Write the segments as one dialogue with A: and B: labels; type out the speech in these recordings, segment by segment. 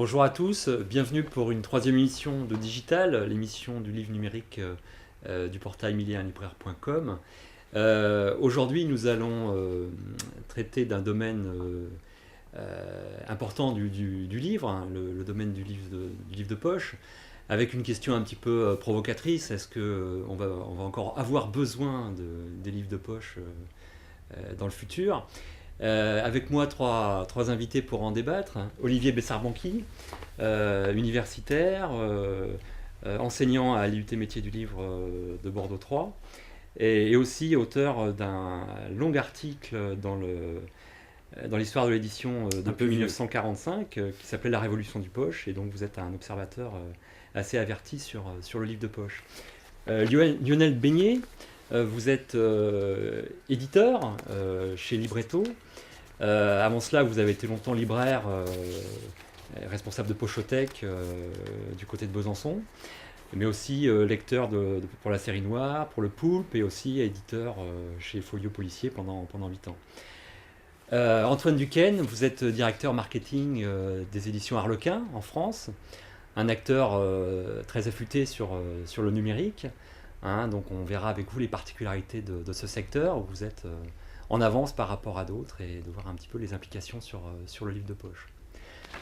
A: Bonjour à tous, bienvenue pour une troisième émission de Digital, l'émission du livre numérique du portail mille-et-un-libraire.com. Aujourd'hui, nous allons traiter d'un domaine important du livre, hein, le domaine du livre de poche, avec une question un petit peu provocatrice. Est-ce qu'on va encore avoir besoin des livres de poche dans le futur? Avec moi, trois invités pour en débattre. Olivier Bessarbanqui, universitaire, enseignant à l'IUT Métiers du Livre de Bordeaux 3, et aussi auteur d'un long article dans l'histoire de l'édition depuis 1945 qui s'appelait La Révolution du poche, et donc vous êtes un observateur assez averti sur le livre de poche. Lionel Beignet, vous êtes éditeur chez Libretto. Avant cela, vous avez été longtemps libraire, responsable de Pochothèque du côté de Besançon, mais aussi lecteur pour la série Noire, pour le Poulpe, et aussi éditeur chez Folio Policier pendant 8 ans. Antoine Duquesne, vous êtes directeur marketing des éditions Harlequin en France, un acteur très affûté sur le numérique. Donc on verra avec vous les particularités de ce secteur, où vous êtes en avance par rapport à d'autres, et de voir un petit peu les implications sur le livre de poche.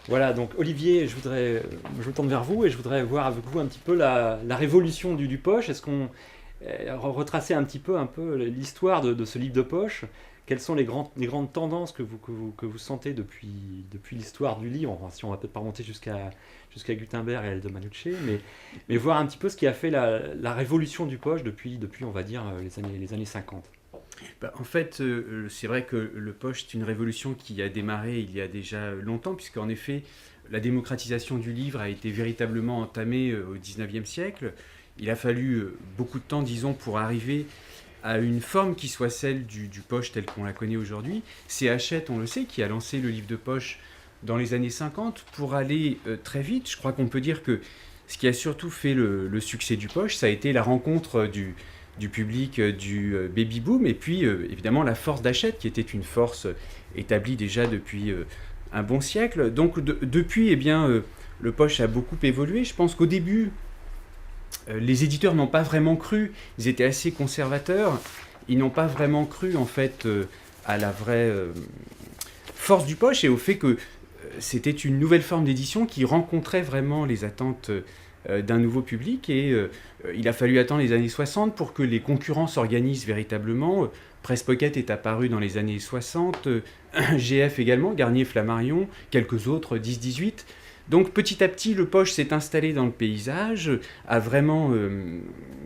A: Voilà, donc Olivier, je me tourne vers vous, et je voudrais voir avec vous un petit peu la révolution du poche. Est-ce qu'on retracer un peu l'histoire de ce livre de poche? Quelles sont les grandes tendances que vous sentez depuis l'histoire du livre? Enfin, si on va peut-être pas remonter jusqu'à Gutenberg et Aldo Manucci, mais voir un petit peu ce qui a fait la révolution du poche depuis on va dire les années 50.
B: En fait, c'est vrai que le poche, c'est une révolution qui a démarré il y a déjà longtemps, puisqu'en effet, la démocratisation du livre a été véritablement entamée au XIXe siècle. Il a fallu beaucoup de temps, disons, pour arriver à une forme qui soit celle du poche tel qu'on la connaît aujourd'hui. C'est Hachette, on le sait, qui a lancé le livre de poche dans les années 50 pour aller très vite. Je crois qu'on peut dire que ce qui a surtout fait le succès du poche, ça a été la rencontre du public du baby-boom, et puis évidemment la force d'Hachette, qui était une force établie déjà depuis un bon siècle. Donc depuis, le poche a beaucoup évolué. Je pense qu'au début, les éditeurs n'ont pas vraiment cru, ils étaient assez conservateurs, ils n'ont pas vraiment cru en fait à la vraie force du poche, et au fait que c'était une nouvelle forme d'édition qui rencontrait vraiment les attentes d'un nouveau public, et il a fallu attendre les années 60 pour que les concurrents s'organisent véritablement. Presse Pocket est apparu dans les années 60, GF également, Garnier Flammarion, quelques autres, 10-18. Donc petit à petit, le poche s'est installé dans le paysage, a vraiment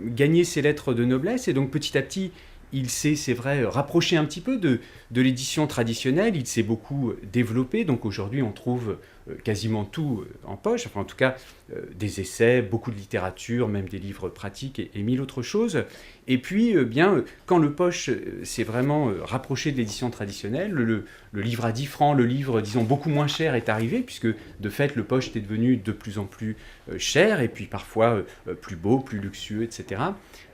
B: gagné ses lettres de noblesse, et donc petit à petit, il s'est, c'est vrai, rapproché un petit peu de l'édition traditionnelle, il s'est beaucoup développé. Donc aujourd'hui, on trouve quasiment tout en poche, enfin en tout cas des essais, beaucoup de littérature, même des livres pratiques et mille autres choses. Et puis, quand le poche s'est vraiment rapproché de l'édition traditionnelle, le livre à 10 francs, le livre, disons, beaucoup moins cher est arrivé, puisque de fait, le poche était devenu de plus en plus cher, et puis parfois plus beau, plus luxueux, etc.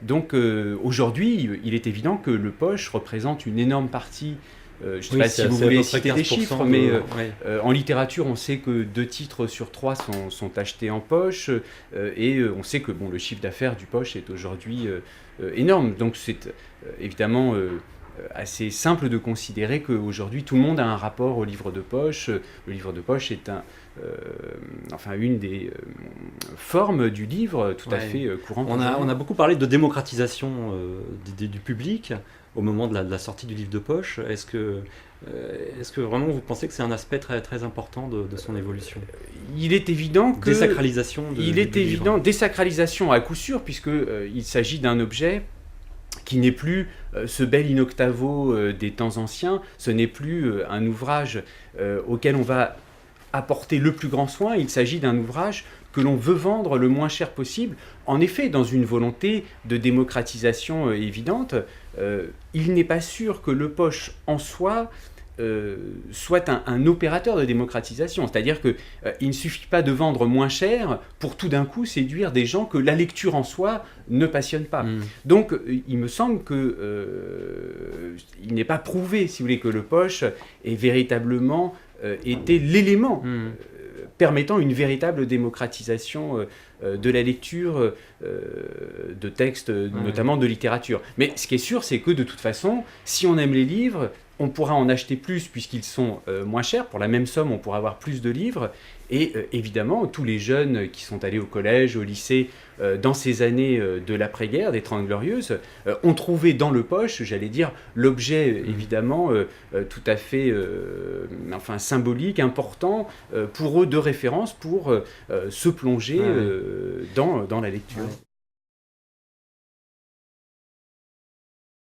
B: Donc aujourd'hui, il est évident que le poche représente une énorme partie. Je ne sais pas si vous voulez citer des chiffres, mais en littérature, on sait que 2 titres sur 3 sont achetés en poche, et on sait que le chiffre d'affaires du poche est aujourd'hui énorme. Donc c'est évidemment assez simple de considérer qu'aujourd'hui, tout le monde a un rapport au livre de poche. Le livre de poche est une des formes du livre tout à fait courante.
A: On a beaucoup parlé de démocratisation du public au moment de la sortie du livre de poche. Est-ce que vraiment vous pensez que c'est un aspect très, très important de son évolution?
B: Il est évident que...
A: Désacralisation du livre.
B: Désacralisation à coup sûr, puisqu'il s'agit d'un objet qui n'est plus ce bel in-octavo des temps anciens, ce n'est plus un ouvrage auquel on va apporter le plus grand soin, il s'agit d'un ouvrage que l'on veut vendre le moins cher possible. En effet, dans une volonté de démocratisation évidente, il n'est pas sûr que le poche en soi soit un opérateur de démocratisation. C'est-à-dire qu'il ne suffit pas de vendre moins cher pour tout d'un coup séduire des gens que la lecture en soi ne passionne pas. Donc il me semble qu'il n'est pas prouvé, si vous voulez, que le poche ait véritablement été l'élément permettant une véritable démocratisation de la lecture de textes, notamment de littérature. Mais ce qui est sûr, c'est que de toute façon, si on aime les livres, on pourra en acheter plus puisqu'ils sont moins chers. Pour la même somme, on pourra avoir plus de livres. Et évidemment, tous les jeunes qui sont allés au collège, au lycée, dans ces années de l'après-guerre, des Trente Glorieuses, ont trouvé dans le poche, j'allais dire, l'objet évidemment tout à fait symbolique, important, pour eux de référence pour se plonger dans la lecture.